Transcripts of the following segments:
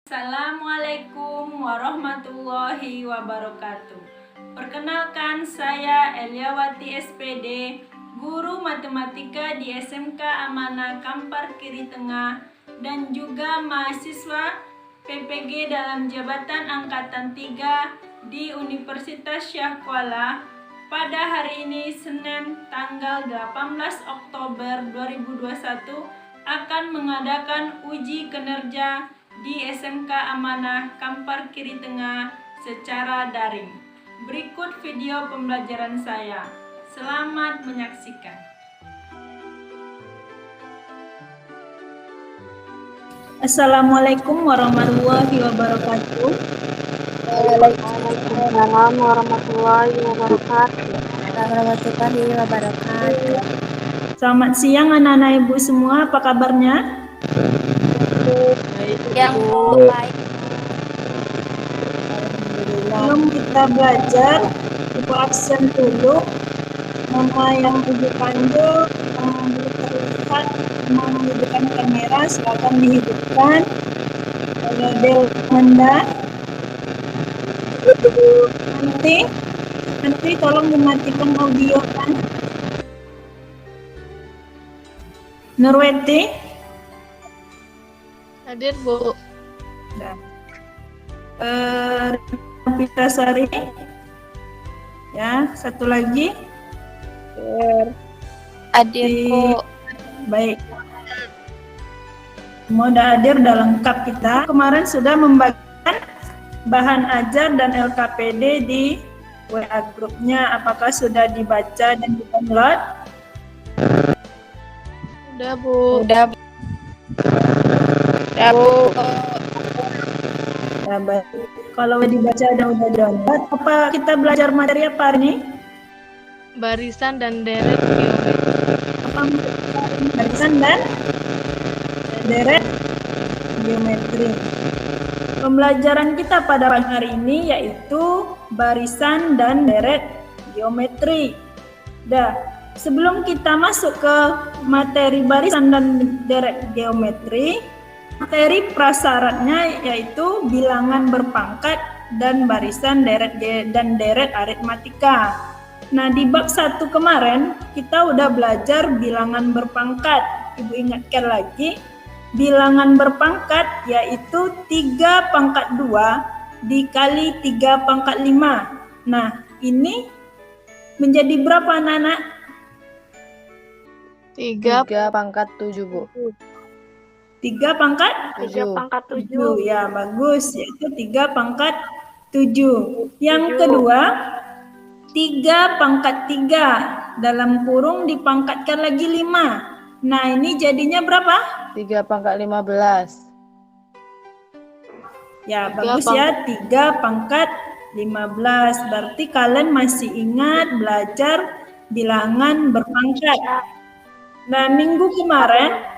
Assalamualaikum warahmatullahi wabarakatuh. Perkenalkan, saya Eliawati SPD, guru matematika di SMK Amanah Kampar Kiri Tengah dan juga mahasiswa PPG dalam Jabatan Angkatan 3 di Universitas Syah Kuala. Pada hari ini, Senin tanggal 18 Oktober 2021, akan mengadakan uji kinerja di SMK Amanah Kampar Kiri Tengah secara daring. Berikut video pembelajaran saya. Selamat menyaksikan. Assalamualaikum warahmatullahi wabarakatuh. Waalaikumsalam warahmatullahi wabarakatuh. Selamat siang anak-anak ibu semua, apa kabarnya? Yang baik. Sebelum kita belajar, ibu absen dulu. Nama yang ibu panggil belum terlihat, mau menghidupkan kamera, silakan dihidupkan. Kalau Delmanda, nanti tolong dimatikan audio kan. Nurweti, Hadir, Bu. Pitasari, ya, satu lagi. Hadir, Bu. Baik. Semua sudah hadir, sudah lengkap kita. Kemarin sudah membagikan bahan ajar dan LKPD di WA grupnya. Apakah sudah dibaca dan di-download? Udah, Bu. Udah, Bu. Ya, baik. Kalau dibaca dan udah download, apa kita belajar materi apa hari ini? Barisan dan deret geometri. Apa barisan dan deret geometri. Pembelajaran kita pada pagi hari ini yaitu barisan dan deret geometri. Sebelum kita masuk ke materi barisan dan deret geometri, materi prasyaratnya yaitu bilangan berpangkat dan barisan dan deret aritmatika. Nah, di bab 1 kemarin kita udah belajar bilangan berpangkat. Ibu ingatkan lagi, bilangan berpangkat yaitu 3 pangkat 2 dikali 3 pangkat 5. Nah, ini menjadi berapa anak-anak? 3 pangkat 7, Bu. 3 pangkat 7. Ya, bagus. Yaitu 3 pangkat 7. Yang kedua, 3 pangkat 3 dalam kurung dipangkatkan lagi 5. Nah, ini jadinya berapa? 3 pangkat 15. Ya, bagus ya. 3 pangkat 15. Berarti kalian masih ingat belajar bilangan berpangkat. Nah, minggu kemarin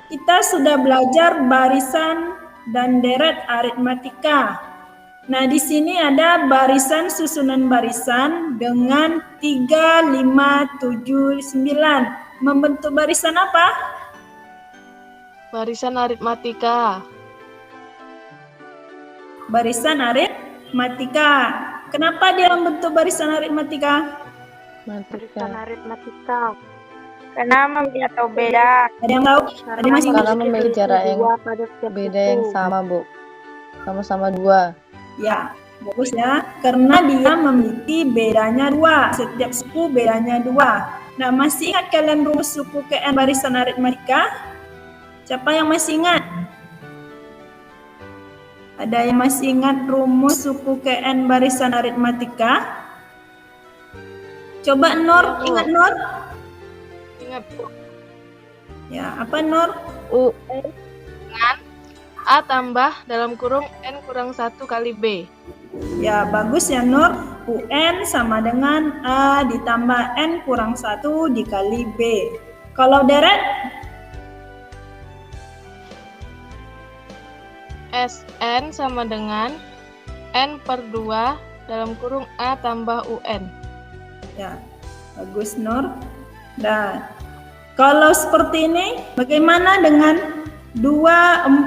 kita sudah belajar barisan dan deret aritmatika. Nah, di sini ada barisan susunan barisan dengan 3, 5, 7, 9. Membentuk barisan apa? Barisan aritmatika. Barisan aritmatika. Kenapa dia membentuk barisan aritmatika? Barisan aritmatika. Karena memiliki atau beda. Ada yang tahu? Ada yang masih ingat? Karena memiliki jarak yang beda yang sama, Bu. Sama-sama 2. Ya, bagus ya. Karena dia memiliki bedanya 2. Setiap suku bedanya 2. Nah, masih ingat kalian rumus suku KN barisan aritmatika? Siapa yang masih ingat? Ada yang masih ingat rumus suku KN barisan aritmatika? Coba Nur, ingat Nur? Ingat, Bu. Ya, apa Nur? UN dengan A tambah dalam kurung N kurang 1 kali B. Ya, bagus ya Nur. UN sama dengan A ditambah N kurang 1 dikali B. Kalau deret? SN sama dengan N per 2 dalam kurung A tambah UN. Ya, bagus Nur. Dan kalau seperti ini, bagaimana dengan 2,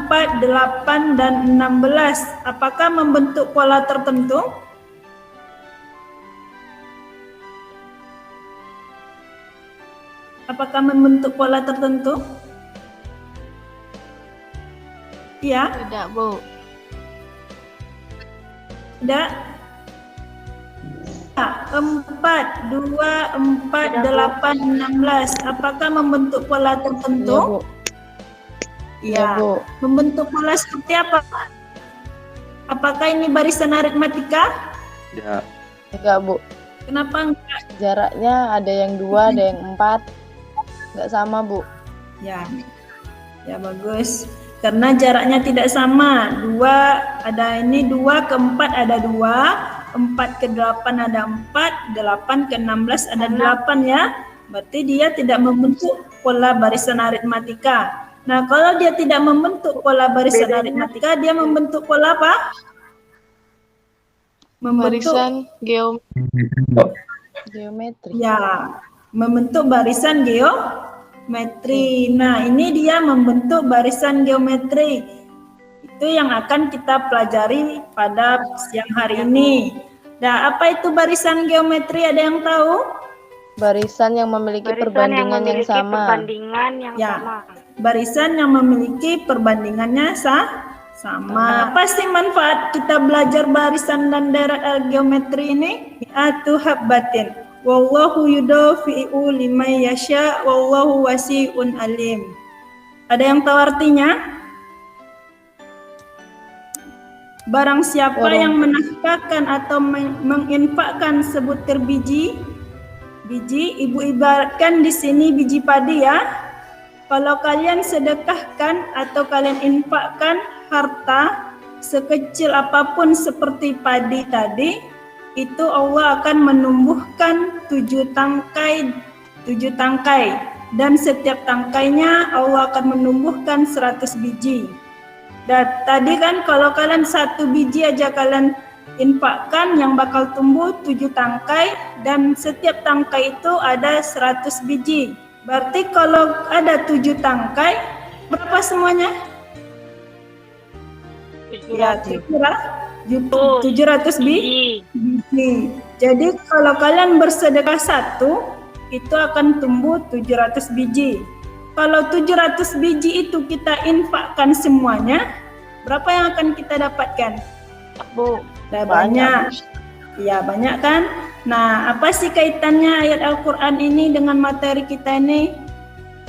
4, 8, dan 16. Apakah membentuk pola tertentu? Apakah membentuk pola tertentu? Iya? Tidak, Bu. Tidak? 4, 2, 4, 8, 16. Apakah membentuk pola Iya, tertentu? Bu. Iya, Bu. Membentuk pola seperti apa? Apakah ini barisan aritmatika? Tidak. Enggak, Bu. Kenapa enggak? Jaraknya ada yang 2, ada yang 4. Enggak sama, Bu. Ya, ya bagus. Karena jaraknya tidak sama. 2 ada ini 2 ke 4 ada 2, 4 ke 8 ada 4, 8 ke 16 ada 8 ya. Berarti dia tidak membentuk pola barisan aritmatika. Nah, kalau dia tidak membentuk pola barisan aritmatika, dia membentuk pola apa? Membentuk Barisan Geometri. ya, membentuk barisan geometri. Nah, ini dia membentuk barisan geometri. Itu yang akan kita pelajari pada siang hari ini. Nah, apa itu barisan geometri? Ada yang tahu? Barisan yang memiliki perbandingan yang sama. Ya, barisan yang memiliki perbandingannya sama. Apa sih manfaat kita belajar barisan dan deret geometri ini? Atu habbatin. Wallahu yudafi'u liman yasha wallahu wasi'un alim. Ada yang tahu artinya? Barang siapa yang menafkahkan atau menginfakkan sebutir biji, ibu ibaratkan di sini biji padi ya. Kalau kalian sedekahkan atau kalian infakkan harta sekecil apapun seperti padi tadi, itu Allah akan menumbuhkan 7 tangkai dan setiap tangkainya Allah akan menumbuhkan 100 biji. Dan tadi kan kalau kalian 1 biji aja kalian infakkan yang bakal tumbuh 7 tangkai dan setiap tangkai itu ada 100 biji. Berarti kalau ada 7 tangkai berapa semuanya? Ya, kira 700 biji. Jadi kalau kalian bersedekah 1 itu akan tumbuh 700 biji. Kalau 700 biji itu kita infakkan semuanya, berapa yang akan kita dapatkan? Bu. Banyak. Ya, banyak kan? Nah, apa sih kaitannya ayat Al-Quran ini dengan materi kita ini?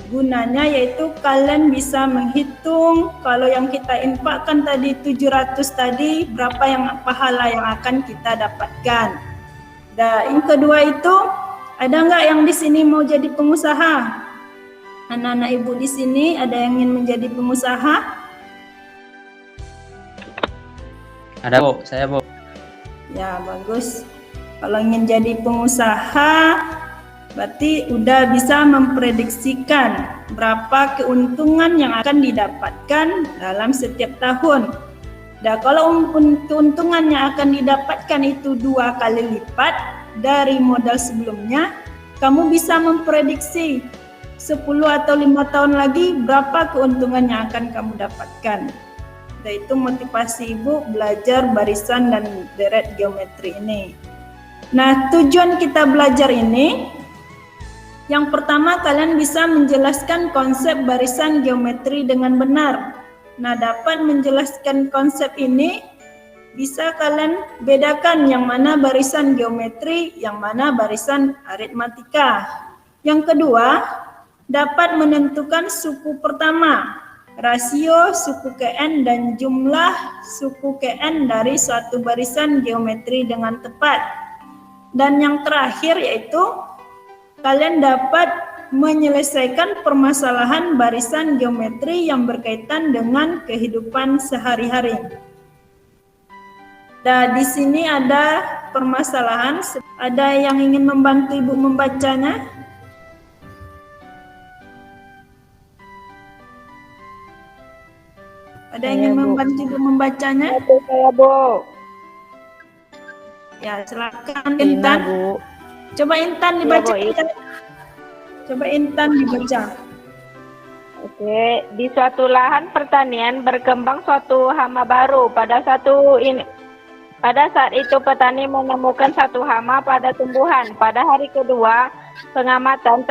Gunanya yaitu kalian bisa menghitung kalau yang kita infakkan tadi 700 tadi, berapa yang pahala yang akan kita dapatkan. Dan yang kedua itu, ada nggak yang di sini mau jadi pengusaha? Anak-anak ibu di sini ada yang ingin menjadi pengusaha? Ada, Bu. Saya, Bu. Ya, bagus. Kalau ingin jadi pengusaha, berarti udah bisa memprediksikan berapa keuntungan yang akan didapatkan dalam setiap tahun. Dan kalau keuntungan yang akan didapatkan itu 2 kali lipat dari modal sebelumnya, kamu bisa memprediksi 10 atau 5 tahun lagi berapa keuntungan yang akan kamu dapatkan. Dan itu motivasi ibu belajar barisan dan deret geometri ini. Nah, tujuan kita belajar ini, yang pertama kalian bisa menjelaskan konsep barisan geometri dengan benar. Nah, dapat menjelaskan konsep ini, bisa kalian bedakan yang mana barisan geometri, yang mana barisan aritmatika. Yang kedua, dapat menentukan suku pertama, rasio suku Kn dan jumlah suku Kn dari suatu barisan geometri dengan tepat. Dan yang terakhir yaitu kalian dapat menyelesaikan permasalahan barisan geometri yang berkaitan dengan kehidupan sehari-hari. Dan di sini ada permasalahan, ada yang ingin membantu ibu membacanya? Ada yang ingin membantu ibu membacanya? Saya, Bu. Ya, silakan Intan. Bu. Coba Intan dibaca. Coba Intan dibaca. Oke, di suatu lahan pertanian berkembang suatu hama baru. Pada saat itu petani menemukan satu hama pada tumbuhan. Pada hari kedua pengamatan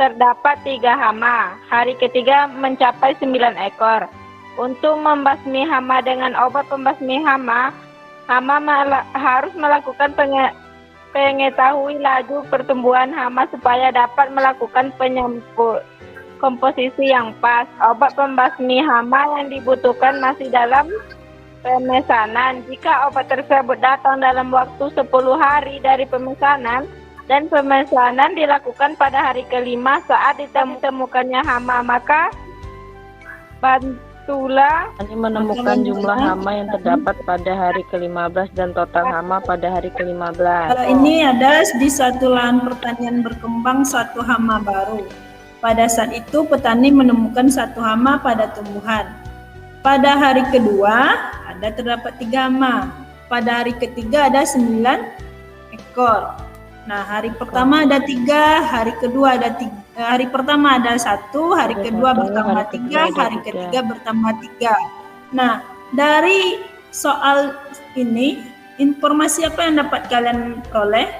terdapat 3 hama. Hari ketiga mencapai 9 ekor. Untuk membasmi hama dengan obat pembasmi hama, harus melakukan mengetahui laju pertumbuhan hama supaya dapat melakukan komposisi yang pas. Obat pembasmi hama yang dibutuhkan masih dalam pemesanan. Jika obat tersebut datang dalam waktu 10 hari dari pemesanan dan pemesanan dilakukan pada hari kelima saat ditemukannya hama, maka bantulah Ini menemukan jumlah hama yang terdapat pada hari ke-15 dan total hama pada hari ke-15. Kalau ini ada di suatu lahan pertanian berkembang suatu hama baru. Pada saat itu petani menemukan satu hama pada tumbuhan. Pada hari kedua ada terdapat 3 hama. Pada hari ketiga ada 9 ekor. Nah, hari pertama ada 3, hari kedua ada 3. Hari pertama ada 1, hari kedua bertambah 3, hari ketiga bertambah 3. Nah, dari soal ini, informasi apa yang dapat kalian peroleh?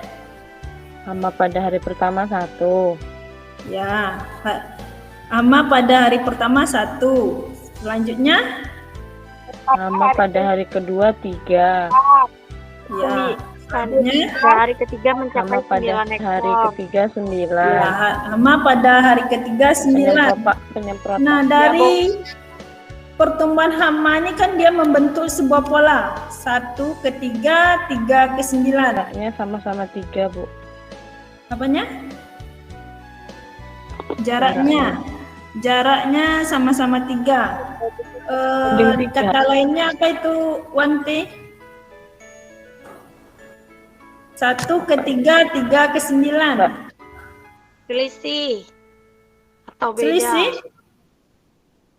Hama pada hari pertama 1. Ya, hama pada hari pertama 1. Selanjutnya, Hama pada hari kedua 3. ya, selanjutnya hari ketiga mencapai Hama pada 9 ekor. hari ketiga 9. ya, hama pada hari ketiga 9. Penyemprotan. Nah, dari pertumbuhan hama ini kan dia membentuk sebuah pola 1 ke 3, 3 ke 9. Jaraknya sama-sama 3, Bu. Apanya? Jaraknya sama-sama 3. Kata lainnya apa itu, Wanti? 1 ke 3, 3 ke 9. Selisih atau beda? Selisih?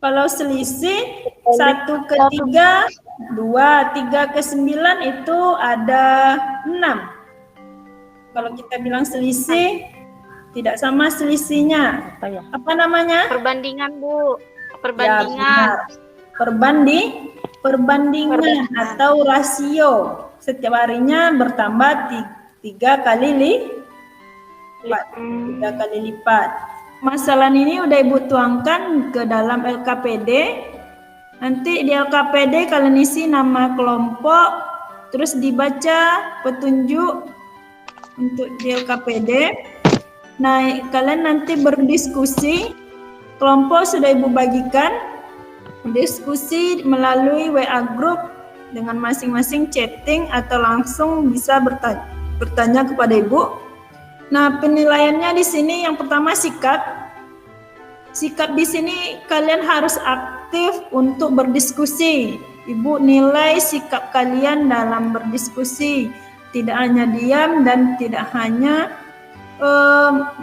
Kalau selisih 1 ke 3, 2, 3 ke 9 itu ada 6. Kalau kita bilang selisih, tidak sama selisihnya. Apa namanya? Perbandingan, Bu. Ya, Perbandingan. benar. Perbandingan atau rasio. Setiap harinya bertambah 3 kali lipat. 3 kali lipat. Masalah ini udah Ibu tuangkan ke dalam LKPD. Nanti di LKPD kalian isi nama kelompok, terus dibaca petunjuk untuk di LKPD. Nah, kalian nanti berdiskusi. Kelompok sudah Ibu bagikan. Diskusi melalui WA group dengan masing-masing chatting atau langsung bisa bertanya kepada Ibu. Nah, penilaiannya di sini yang pertama sikap. Sikap di sini kalian harus aktif untuk berdiskusi. Ibu nilai sikap kalian dalam berdiskusi. Tidak hanya diam dan tidak hanya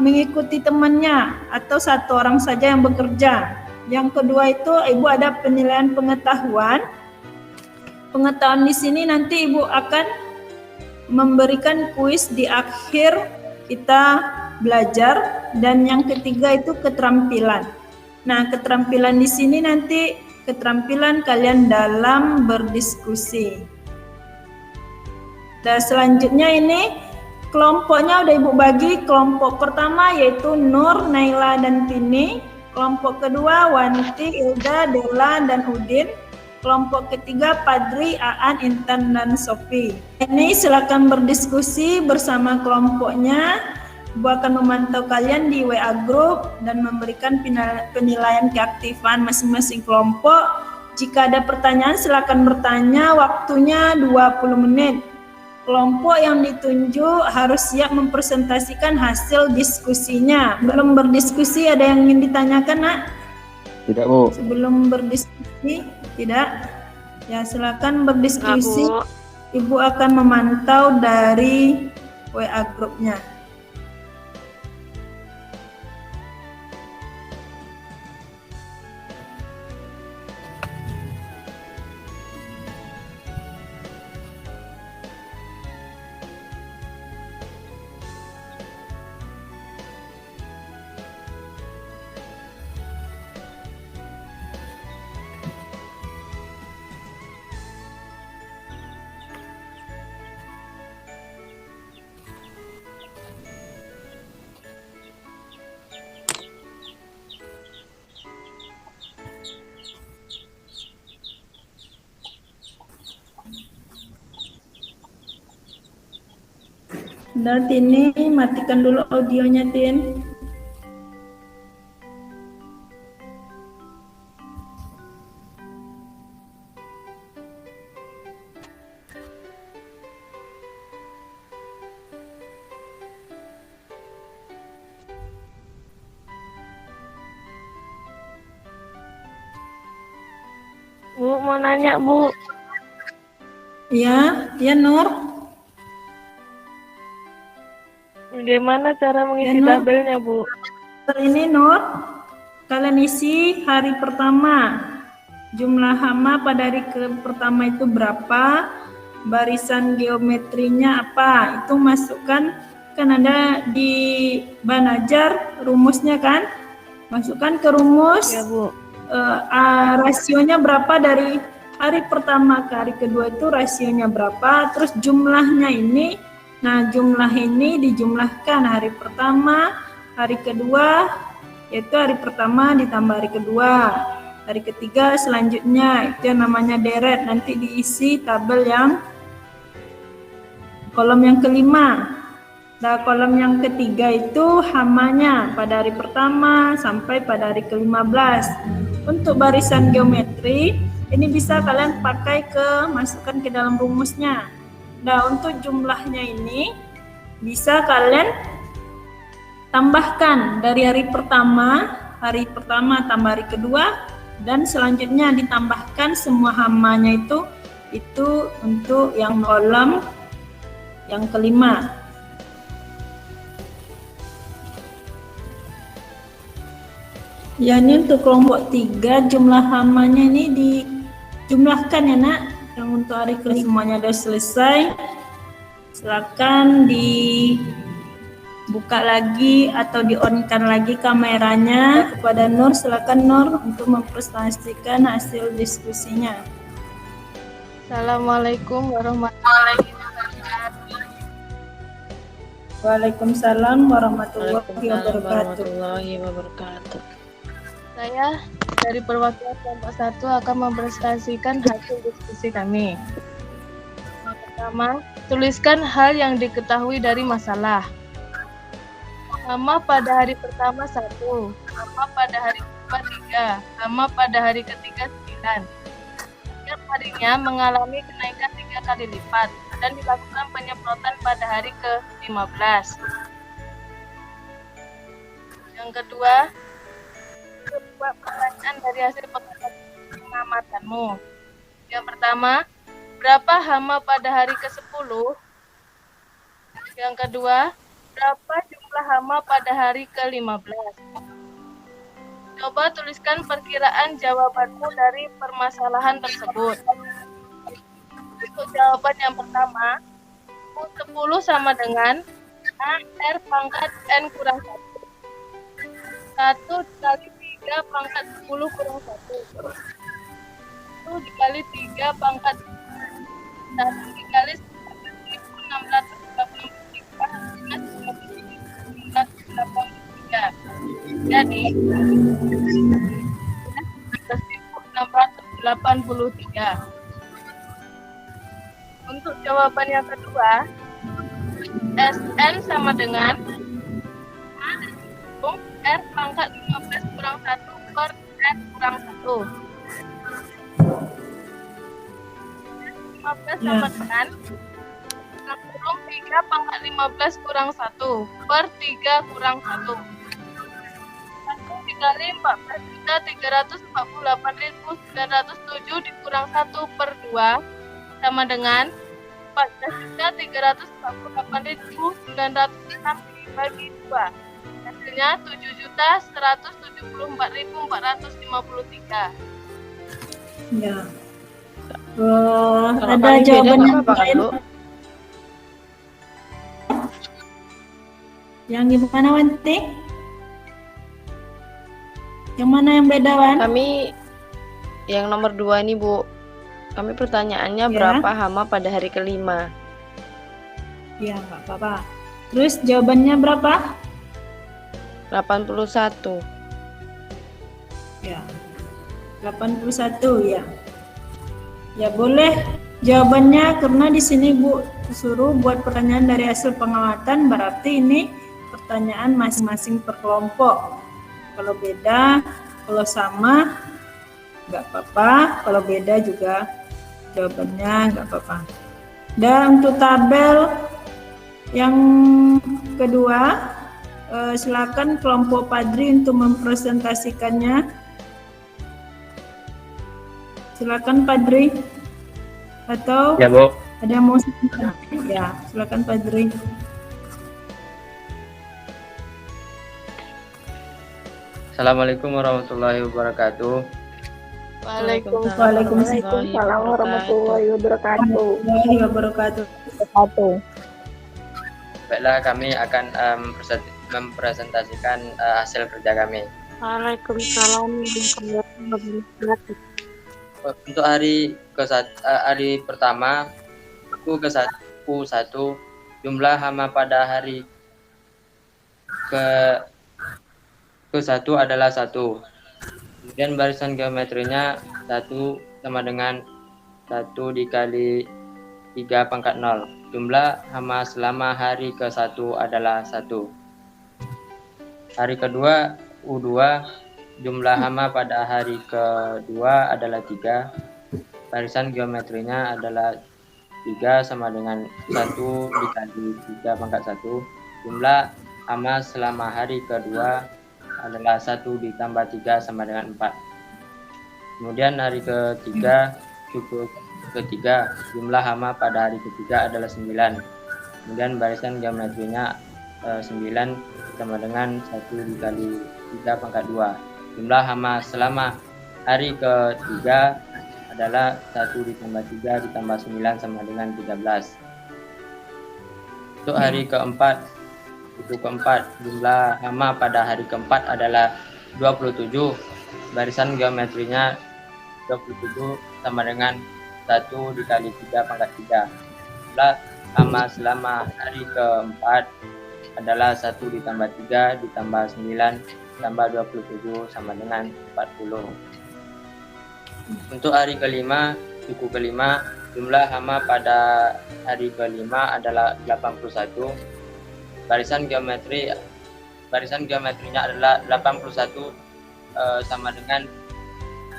mengikuti temannya atau satu orang saja yang bekerja. Yang kedua itu Ibu ada penilaian pengetahuan. Pengetahuan di sini nanti Ibu akan memberikan kuis di akhir kita belajar, dan yang ketiga itu keterampilan. Nah, keterampilan di sini nanti keterampilan kalian dalam berdiskusi. Dan selanjutnya ini kelompoknya udah Ibu bagi. Kelompok pertama yaitu Nur, Naila, dan Tini. Kelompok kedua Wanti, Ilda, Dela, dan Udin. Kelompok ketiga Padri, Aan, Intan, dan Sofi. Ini silakan berdiskusi bersama kelompoknya. Ibu akan memantau kalian di WA group dan memberikan penilaian keaktifan masing-masing kelompok. Jika ada pertanyaan silakan bertanya, waktunya 20 menit. Kelompok yang ditunjuk harus siap mempresentasikan hasil diskusinya. Belum berdiskusi, ada yang ingin ditanyakan, Nak? Tidak, Bu. Sebelum berdiskusi, tidak? Ya, silakan berdiskusi. Ibu akan memantau dari WA grupnya. Udah, Tini, matikan dulu audionya, Tin. Bu, mau nanya, Bu. Ya, ya Nur. Bagaimana cara mengisi Nur. tabelnya, Bu? Ini Nur, kalian isi hari pertama. Jumlah hama pada hari pertama itu berapa? Barisan geometrinya apa? Itu masukkan, kan ada di Banajar rumusnya kan? Masukkan ke rumus. Ya, Bu. Rasionya berapa dari hari pertama ke hari kedua itu rasionya berapa, terus jumlahnya ini, nah jumlah ini dijumlahkan hari pertama, hari kedua, yaitu hari pertama ditambah hari kedua, hari ketiga selanjutnya, itu yang namanya deret, nanti diisi tabel yang kolom yang kelima. Nah, kolom yang ketiga itu hamanya pada hari pertama sampai pada hari ke-15. Untuk barisan geometri, ini bisa kalian pakai masukkan ke dalam rumusnya. Nah, untuk jumlahnya ini bisa kalian tambahkan dari hari pertama tambah hari kedua, dan selanjutnya ditambahkan semua hamanya itu untuk yang kolom yang kelima. Ya, ini untuk kelompok 3 jumlah hamanya ini dijumlahkan ya nak. Yang untuk hari kelima semuanya sudah selesai. Silakan dibuka lagi atau di-on-kan lagi kameranya. Kepada Nur, silakan Nur untuk mempresentasikan hasil diskusinya. Assalamualaikum warahmatullahi wabarakatuh. Waalaikumsalam warahmatullahi Waalaikumsalam wabarakatuh. warahmatullahi wabarakatuh. Saya dari perwakilan kelompok 1 akan mempresentasikan hasil diskusi kami. Yang pertama, tuliskan hal yang diketahui dari masalah. Hama pada hari pertama 1, hama pada hari kedua 3, hama pada hari ketiga 9. Setiap harinya mengalami kenaikan 3 kali lipat dan dilakukan penyemprotan pada hari ke-15. Yang kedua, buat pertanyaan dari hasil pengamatanmu. Yang pertama, berapa hama pada hari ke-10? Yang kedua, berapa jumlah hama pada hari ke-15? Coba tuliskan perkiraan jawabanmu dari permasalahan tersebut. Untuk jawaban yang pertama, 10 sama dengan A/R pangkat N kurang 1. 1 dikali 3 pangkat 10 kurang 1. 1 dikali 3 pangkat 1 dikali 1683 jadi 1683. Untuk jawaban yang kedua, SN sama dengan R pangkat 15 kurang 1 per N kurang 1. 15 sama dengan 3 pangkat 15 kurang 1 per 3 kurang 1. 1 dikali 14.348.907 dikurang 1 per 2 sama dengan 14.348.906 dibagi 2. Hasilnya 7.174.453. Ya. Kalau Ada kali beda jawaban nggak yang apa-apa kan, lain? Bu? Yang gimana, Wanti? Yang mana yang beda, Wan? Kami yang nomor 2 nih, Bu. Kami pertanyaannya Ya. berapa hama pada hari kelima? Ya, nggak apa-apa. Terus jawabannya berapa? 81. Ya. 81 ya. Ya boleh jawabannya, karena di sini Bu suruh buat pertanyaan dari hasil pengamatan, berarti ini pertanyaan masing-masing per kelompok. Kalau beda, kalau sama nggak apa-apa, kalau beda juga jawabannya nggak apa-apa. Dan untuk tabel yang kedua, silakan kelompok Padri untuk mempresentasikannya. Silakan Padri. Atau Ya, Bu. ada yang mau sampaikan? Ya, silakan Padri. Assalamualaikum warahmatullahi wabarakatuh. Waalaikumsalam warahmatullahi wabarakatuh. Warahmatullahi wabarakatuh. Baiklah, kami akan mempresentasikan hasil kerja kami. Waalaikumsalam warahmatullahi wabarakatuh. Untuk hari pertama, Q1 jumlah hama pada hari ke-1 adalah 1. Kemudian barisan geometrinya 1 sama dengan 1 dikali 3 pangkat 0. Jumlah hama selama hari ke-1 adalah 1. Hari kedua U2, jumlah hama pada hari kedua adalah 3. Barisan geometrinya adalah 3 sama dengan 1 dikali 3 pangkat 1. Jumlah hama selama hari kedua adalah 1 ditambah 3 sama dengan 4. Kemudian hari ketiga, suku ketiga, jumlah hama pada hari ketiga adalah 9. Kemudian barisan geometrinya 9 sama dengan 1 dikali 3 pangkat 2. Jumlah hama selama hari ketiga adalah 1 ditambah 3 ditambah 9 sama dengan 13. Untuk hari keempat, jumlah hama pada hari keempat adalah 27. Barisan geometrinya 27 sama dengan 1 dikali 3 pangkat 3. Jumlah hama selama hari keempat adalah 1 ditambah 3 ditambah 9 ditambah 27 sama dengan 40. Untuk hari kelima, suku kelima, jumlah hama pada hari kelima adalah 81. Barisan geometrinya adalah 81 sama dengan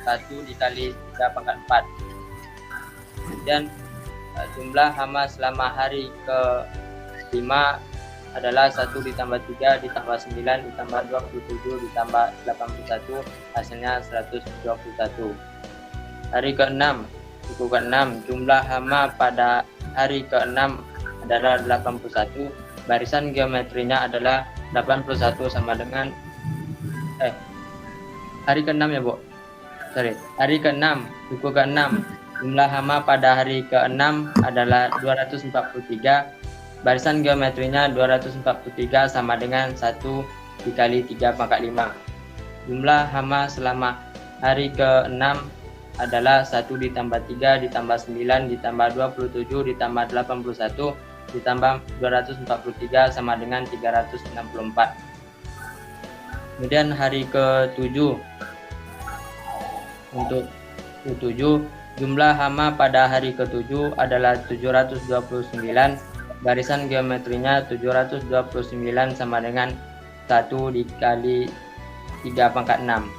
1 dikali 3 pangkat 4. Kemudian jumlah hama selama hari ke-5 adalah 1 ditambah 3 ditambah 9 ditambah 27 ditambah 81, hasilnya 121. Hari ke-6, suku ke-6, jumlah hama pada hari ke-6 adalah 81. Barisan geometrinya adalah 81 sama dengan hari ke-6 ya, Bu. Hari ke-6, suku ke-6, jumlah hama pada hari ke-6 adalah 243. Barisan geometrinya 243 sama dengan 1 dikali 3 pangkat 5. Jumlah hama selama hari ke-6 adalah 1 ditambah 3 ditambah 9 ditambah 27 ditambah 81 ditambah 243 sama dengan 364. Kemudian hari ke-7, untuk ke-7, jumlah hama pada hari ke-7 adalah 729. Barisan geometrinya 729 sama dengan 1 dikali 3 pangkat 6.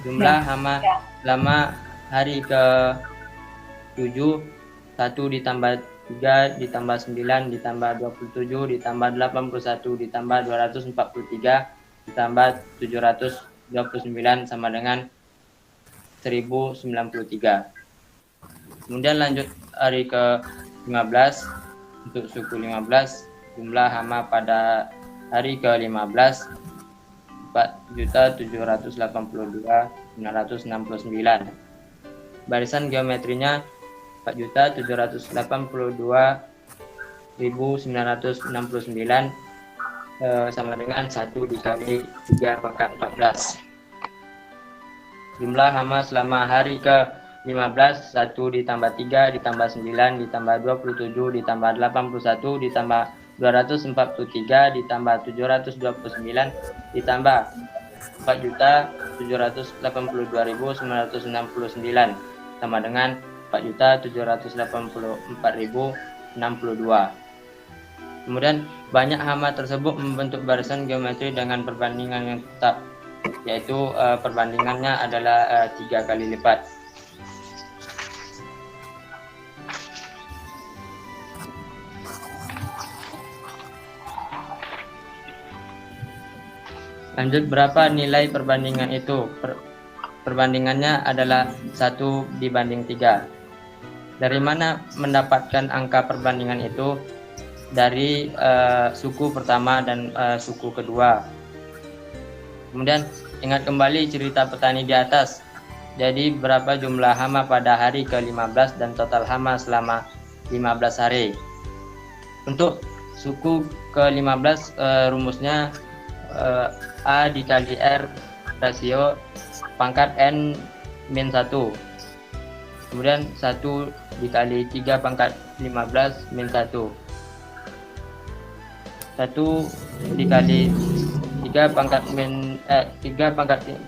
Jumlah hama selama hari ke-7, 1 ditambah 3 ditambah 9 ditambah 27 ditambah 81 ditambah 243 ditambah 729 sama dengan 1093. Kemudian lanjut hari ke-15. Untuk suku 15, jumlah hama pada hari ke-15 4.782.969. Barisan geometrinya 4.782.969 sama dengan 1 dikali 3 pangkat 14. Jumlah hama selama hari ke-15, 1 ditambah 3 ditambah 9 ditambah 27 ditambah 81 ditambah 243 ditambah 729 ditambah 4.782.969 sama dengan 4.784.969. 62. Kemudian banyak hama tersebut membentuk barisan geometri dengan perbandingan yang tetap, yaitu perbandingannya adalah 3 kali lipat. Lanjut, berapa nilai perbandingan itu? Perbandingannya adalah 1:3. Dari mana mendapatkan angka perbandingan itu? Dari suku pertama dan suku kedua. Kemudian ingat kembali cerita petani di atas. Jadi berapa jumlah hama pada hari ke-15 dan total hama selama 15 hari. Untuk suku ke-15 rumusnya A dikali R rasio pangkat N min 1. Kemudian 1 dikali 3 pangkat 15 min 1. 1 dikali 3 pangkat 14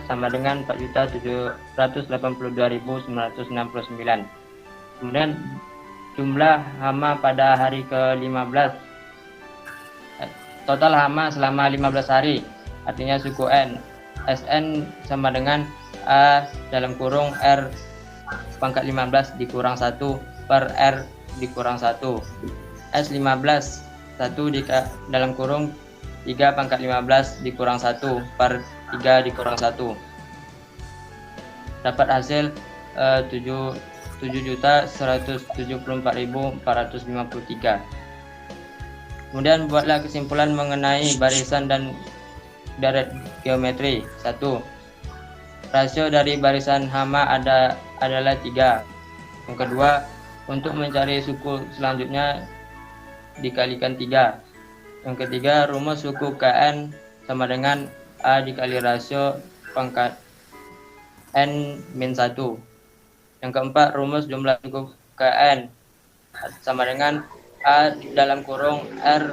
sama dengan 4.782.969. Kemudian jumlah hama pada hari ke-15. Total hama selama 15 hari, artinya suku N. Sn sama dengan A dalam kurung R pangkat 15 dikurang 1 per R dikurang 1. S15 1 dalam kurung 3 pangkat 15 dikurang 1 per 3 dikurang 1. Dapat hasil 7.174.453. Kemudian buatlah kesimpulan mengenai barisan dan deret geometri. 1. Rasio dari barisan hama adalah 3. Yang kedua, untuk mencari suku selanjutnya dikalikan 3. Yang ketiga, rumus suku KN sama dengan A dikali rasio pangkat N min 1. Yang keempat, rumus jumlah suku KN sama dengan A dalam kurung R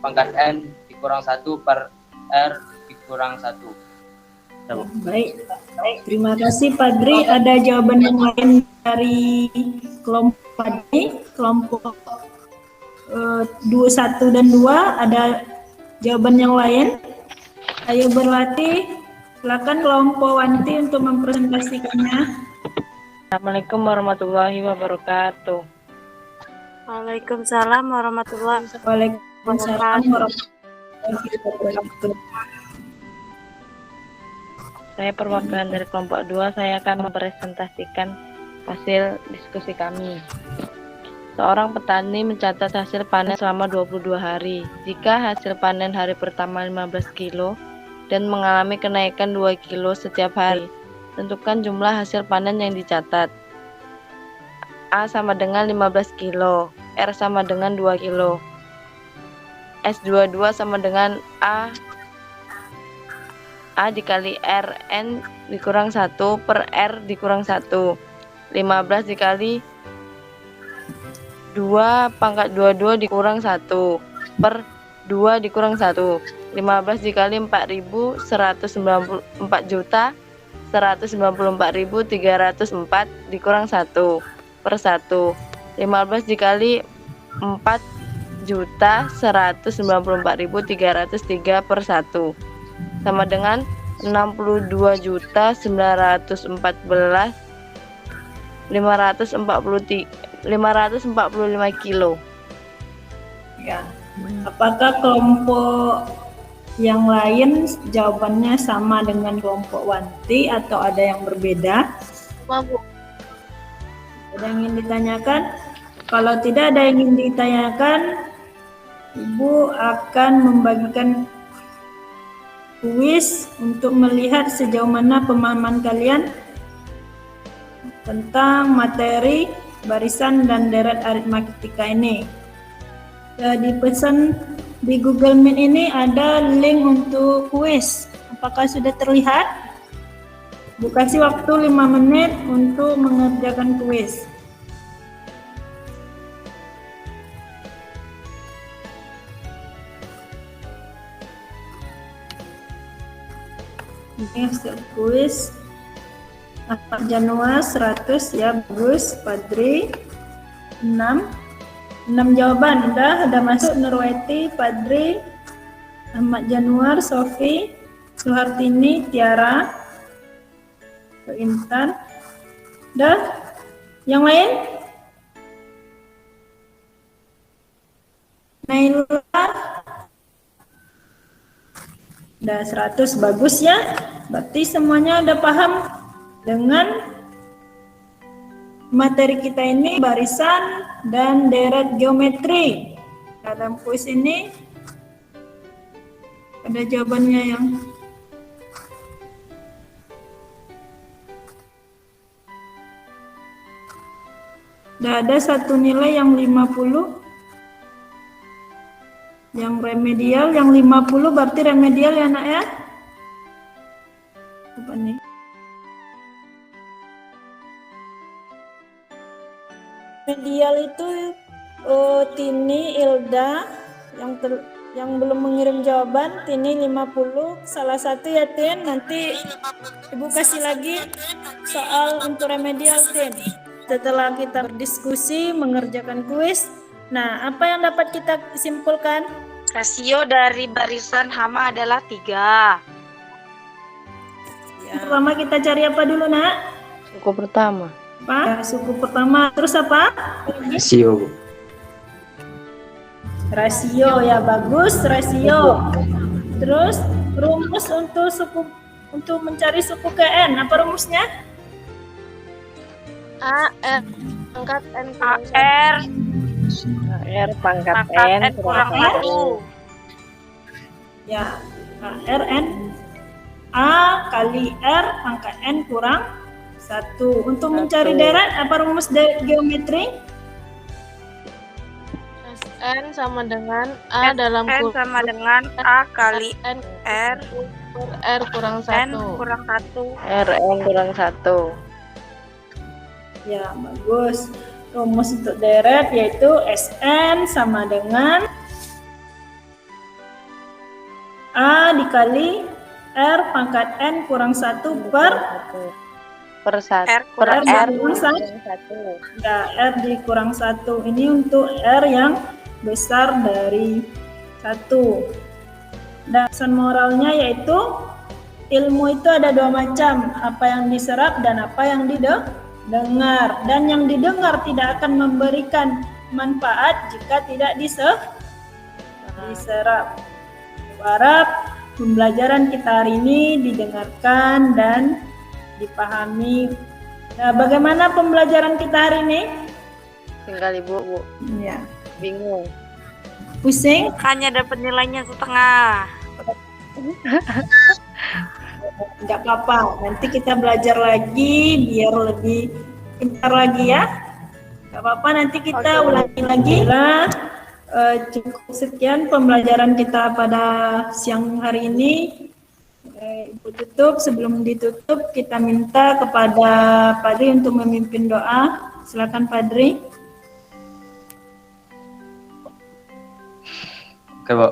pangkat N dikurang 1 per R dikurang 1. Baik, terima kasih Pak Dri. Ada jawaban yang lain dari kelompok ini, kelompok 1 dan 2, ada jawaban yang lain? Ayo berlatih. Silakan kelompok Wanti untuk mempresentasikannya. Assalamualaikum warahmatullahi wabarakatuh. Waalaikumsalam warahmatullahi Waalaikumsalam warahmatullahi wabarakatuh. Saya perwakilan dari kelompok 2, saya akan mempresentasikan hasil diskusi kami. Seorang petani mencatat hasil panen selama 22 hari. Jika hasil panen hari pertama 15 kilo dan mengalami kenaikan 2 kilo setiap hari, tentukan jumlah hasil panen yang dicatat. A sama dengan 15 kilo, R sama dengan 2 kilo, S22 sama dengan A dikali R, N dikurang 1 per R dikurang 1. 15 dikali 2 pangkat 22 dikurang 1 per 2 dikurang 1. 15 dikali 4.194.304 dikurang 1 per 1. 15 dikali 4.194.303 per 1 sama dengan 62.911.545 kilo. Ya. Apakah kelompok yang lain jawabannya sama dengan kelompok Wanti atau ada yang berbeda? Bu. Ada yang ingin ditanyakan? Kalau tidak ada yang ingin ditanyakan, Ibu akan membagikan kuis untuk melihat sejauh mana pemahaman kalian tentang materi barisan dan deret aritmatika ini. Dipesan di Google Meet ini ada link untuk kuis. Apakah sudah terlihat? Bu kasih waktu 5 menit untuk mengerjakan kuis. Ini hasil kuis. Januari 100 ya, bagus. Padri 6. 6 jawaban. Udah masuk Nurweti, Padri, Ahmad Januar, Sofi, Suhartini, Tiara, Intan. Udah? Yang lain? Naila. Udah 100, bagus ya. Berarti semuanya udah paham dengan materi kita ini, barisan dan deret geometri. Dalam kuis ini ada jawabannya yang udah ada satu nilai yang 50, yang remedial yang 50, berarti remedial ya nak ya. Apa nih? Remedial itu Tini, Ilda yang belum mengirim jawaban. Tini 50, salah satu ya Tin. Nanti Ibu kasih lagi soal untuk remedial Tin. Setelah kita berdiskusi mengerjakan kuis, nah apa yang dapat kita simpulkan? Rasio dari barisan hama adalah 3. Pertama kita cari apa dulu nak? Suku pertama. Apa? Suku pertama. Terus apa? Rasio. Rasio ya, bagus, rasio. Terus rumus untuk mencari suku ke N, apa rumusnya? A R pangkat N kurang AR R pangkat N kurang 1. Ya, RN A kali R pangkat N kurang 1. Untuk mencari deret, apa rumus geometri? N sama dengan A dalam N kurung sama dengan A kali N R R kurang N 1. kurang 1. Rn kurang 1. Ya, bagus. Rumus untuk deret yaitu Sn sama dengan A dikali R pangkat N kurang 1 per Per 1. R Per kurang R kurang kurang 1. ya, R dikurang 1. Ini untuk R yang besar dari 1. Dan pesan moralnya yaitu ilmu itu ada 2 macam, apa yang diserap dan apa yang didengar. Dan yang didengar tidak akan memberikan manfaat jika tidak diserap. Harap pembelajaran kita hari ini didengarkan dan dipahami. Nah, bagaimana pembelajaran kita hari ini? Tinggal Ibu, Bu. Ya. Bingung. Pusing? Hanya dapat nilainya setengah. Enggak apa-apa, nanti kita belajar lagi biar lebih pintar lagi ya. Enggak apa-apa, nanti kita ulangi lagi. Cukup sekian pembelajaran kita pada siang hari ini. Ibu tutup. Sebelum ditutup, kita minta kepada Padri untuk memimpin doa. Silakan Padri. Oke, Bu.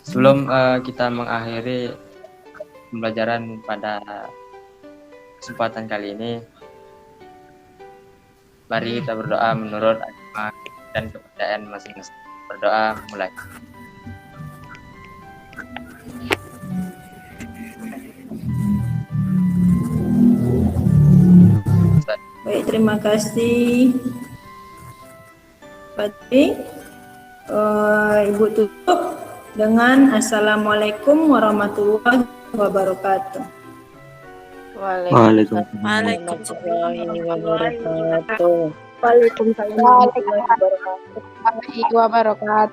Sebelum kita mengakhiri pembelajaran pada kesempatan kali ini, mari kita berdoa menurut agama dan kepercayaan masing-masing. Berdoa mulai. Baik, terima kasih Padri. Ibu tutup dengan Assalamualaikum warahmatullahi wabarakatuh. Waalaikumsalam warahmatullahi wabarakatuh. Waalaikumsalam warahmatullahi wabarakatuh.